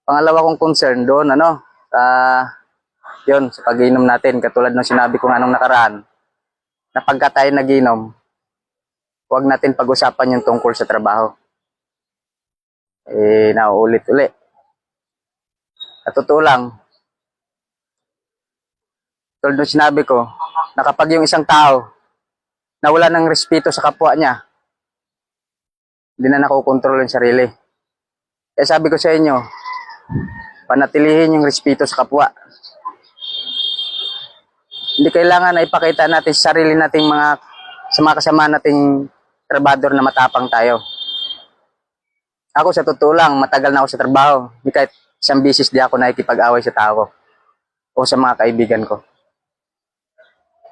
Pangalawa kong concern doon, yun, sa pag-inom natin, katulad ng sinabi ko nga nung nakaraan, na pagka tayo nag-inom, huwag natin pag-usapan yung tungkol sa trabaho. Nauulit-uli. At totoo lang, tulad ng sinabi ko, na kapag yung isang tao nawala ng respeto sa kapwa niya, hindi na nakokontrol yung sarili. Kaya sabi ko sa inyo, panatilihin yung respeto sa kapwa. Hindi kailangan na ipakita natin sa sarili nating sa mga kasama nating trabador na matapang tayo. Ako sa totoo lang, matagal na ako sa trabaho. Hindi kahit isang bisis di ako nakikipag-away sa tao ko o sa mga kaibigan ko.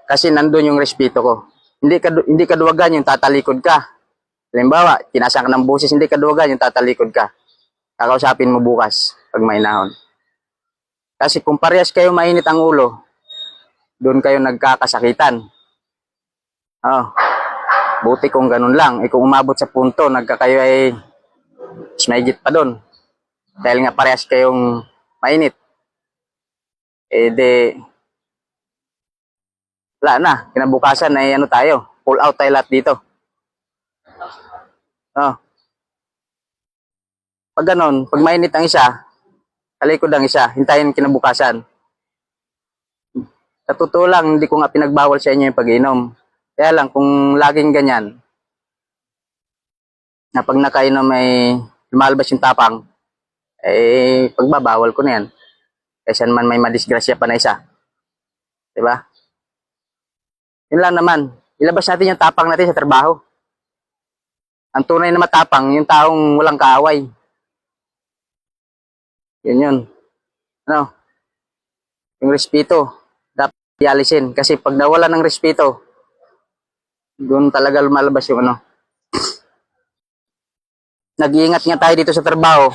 Kasi nandun yung respeto ko. Hindi kaduwagan yung tatalikod ka. Halimbawa, tinasan ka ng boses, hindi kaduwagan yung tatalikod ka. Kakausapin mo bukas pag may nahon. Kasi kung parehas kayo mainit ang ulo, doon kayo nagkakasakitan. Buti kung ganun lang. Kung umabot sa punto, kayo ay mahigit pa doon. Dahil nga parehas kayong mainit. Wala na. Kinabukasan ay tayo. Pull out tayo lahat dito. Pag ganun, pag mainit ang isa, talikod ang isa, hintayin kinabukasan. Sa totoo lang, hindi ko nga pinagbawal sa inyo yung pag-inom. Kaya lang, kung laging ganyan, na pag nakainom ay lumalabas yung tapang, pagbabawal ko na yan. Kaysa naman may madisgrasya pa na isa. Diba? Yun lang naman. Ilabas natin yung tapang natin sa trabaho. Ang tunay na matapang, yung taong walang kaaway. Yun. Yung respeto. Ialisin. Kasi pag nawala ng respeto, doon talaga lumalabas yung Nag-iingat nga tayo dito sa trabaho.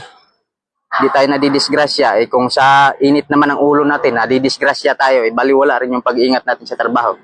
Hindi tayo nadidisgrasya. Kung sa init naman ang ulo natin, nadidisgrasya tayo, baliwala rin yung pag-iingat natin sa trabaho.